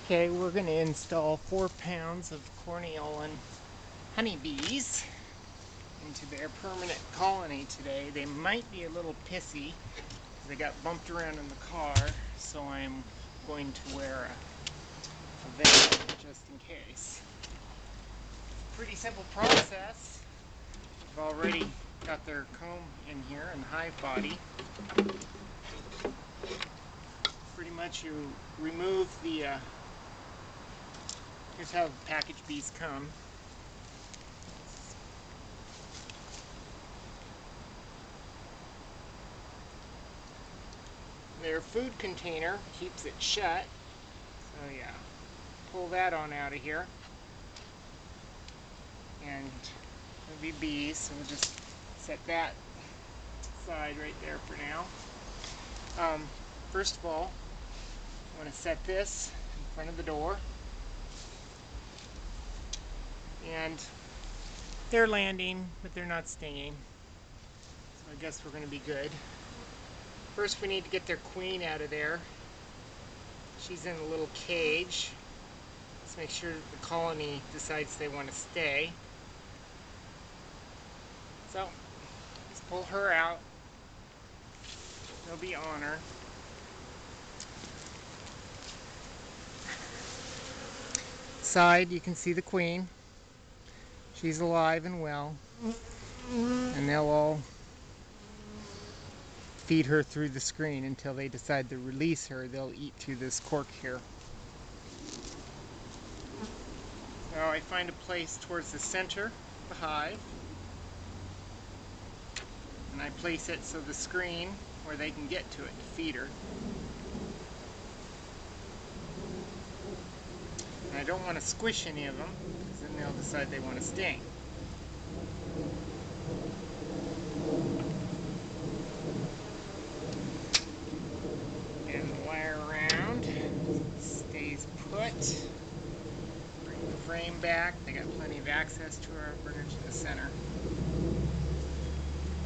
Okay, we're going to install 4 pounds of corneolan honeybees into their permanent colony today. They might be a little pissy because they got bumped around in the car, so I'm going to wear a veil just in case. Pretty simple process. I've already got their comb in here and the hive body. Pretty much you remove the here's how the package bees come. Their food container keeps it shut. So yeah, pull that on out of here. And there'll be bees, so we'll just set that aside right there for now. First of all, I want to set this in front of the door. And they're landing, but they're not stinging. So I guess we're going to be good. First we need to get their queen out of there. She's in a little cage. Let's make sure the colony decides they want to stay. So, let's pull her out. They'll be on her. Side, you can see the queen. She's alive and well. And they'll all feed her through the screen until they decide to release her. They'll eat through this cork here. So I find a place towards the center of the hive. And I place it so the screen where they can get to it to feed her. And I don't want to squish any of them, because then they'll decide they want to sting. And the wire around, stays put. Bring the frame back, they got plenty of access to her, bring her to the center.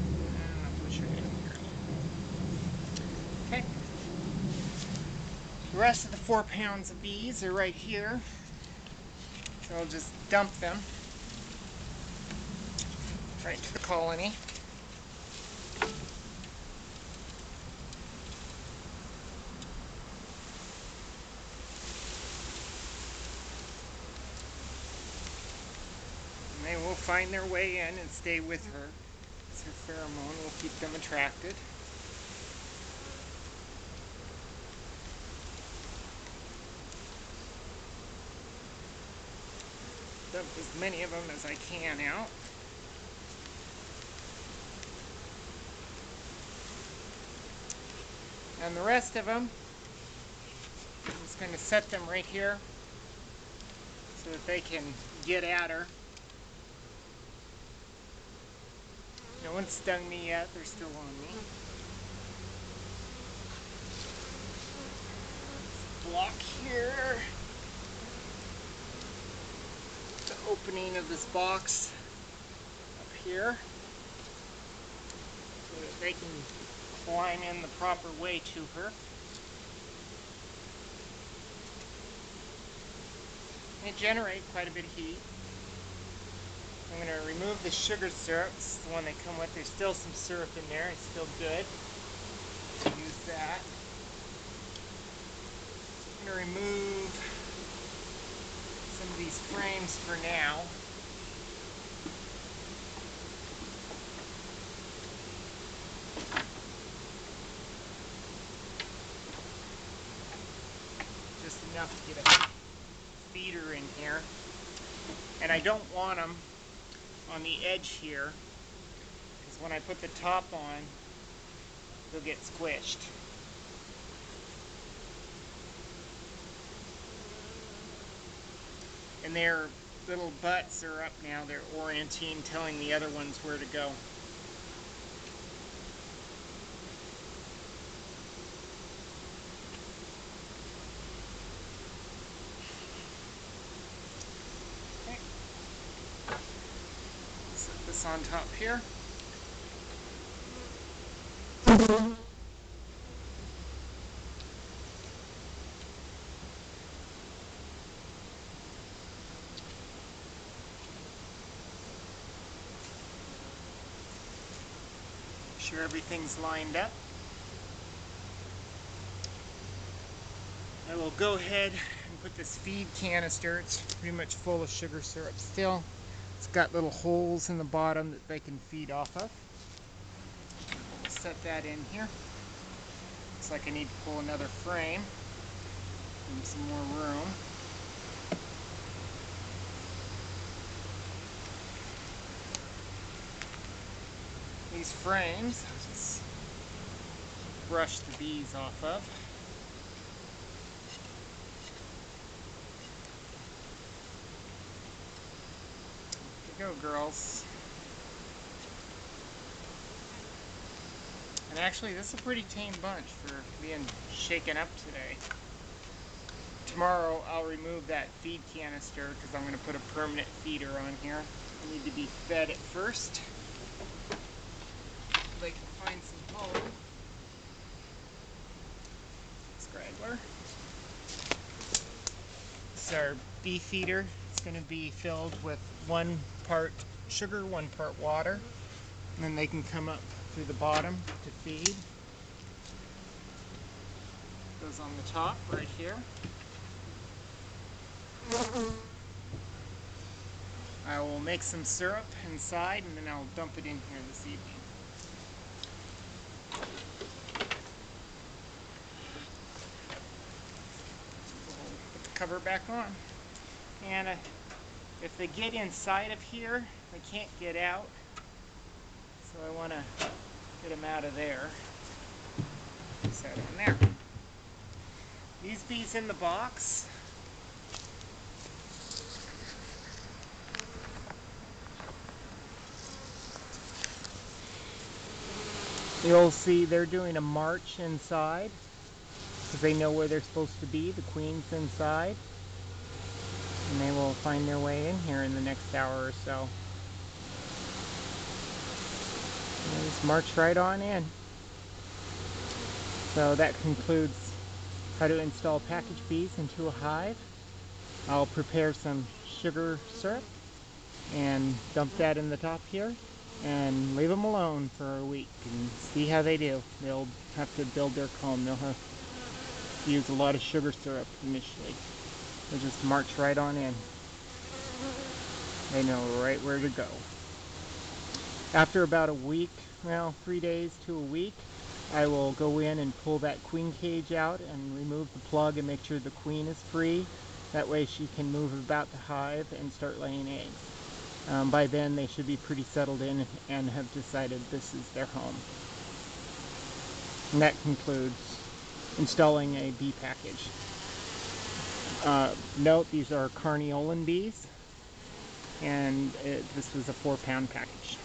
And I'll push her in here. Okay. The rest of the 4 pounds of bees are right here. So I'll just dump them right to the colony. And they will find their way in and stay with her. It's her pheromone will keep them attracted. Dump as many of them as I can out. And the rest of them, I'm just going to set them right here so that they can get at her. No one's stung me yet, they're still on me. Block here. The opening of this box up here so that they can climb in the proper way to her. They generate quite a bit of heat. I'm going to remove the sugar syrup. This is the one they come with. There's still some syrup in there. It's still good. Use that. I'm going to remove some of these frames for now. Just enough to get a feeder in here. And I don't want them on the edge here, because when I put the top on, they'll get squished. And their little butts are up now. They're orienting, telling the other ones where to go. Okay. Set this on top here. sure everything's lined up. I will go ahead and put this feed canister. It's pretty much full of sugar syrup still. It's got little holes in the bottom that they can feed off of. I'll set that in here. Looks like I need to pull another frame. Give them some more room. These frames, I'll just brush the bees off of. There you go, girls. And actually, this is a pretty tame bunch for being shaken up today. Tomorrow, I'll remove that feed canister because I'm going to put a permanent feeder on here. They need to be fed at first. They can find some home. Scraggler. This is our bee feeder. It's going to be filled with 1 part sugar, 1 part water. And then they can come up through the bottom to feed. Goes on the top right here. I will make some syrup inside and then I'll dump it in here this evening. We'll put the cover back on. And if they get inside of here, they can't get out. So I want to get them out of there. Set it in there. These bees in the box, you'll see they're doing a march inside because they know where they're supposed to be. The queen's inside. And they will find their way in here in the next hour or so. And just march right on in. So that concludes how to install package bees into a hive. I'll prepare some sugar syrup and dump that in the top here and leave them alone for a week and see how they do. They'll have to build their comb. They'll have to use a lot of sugar syrup initially. They'll just march right on in. They know right where to go. After about a week, well, 3 days to a week, I will go in and pull that queen cage out and remove the plug and make sure the queen is free. That way she can move about the hive and start laying eggs. By then they should be pretty settled in and have decided this is their home. And that concludes installing a bee package. Note, these are carniolan bees, and this was a 4-pound package.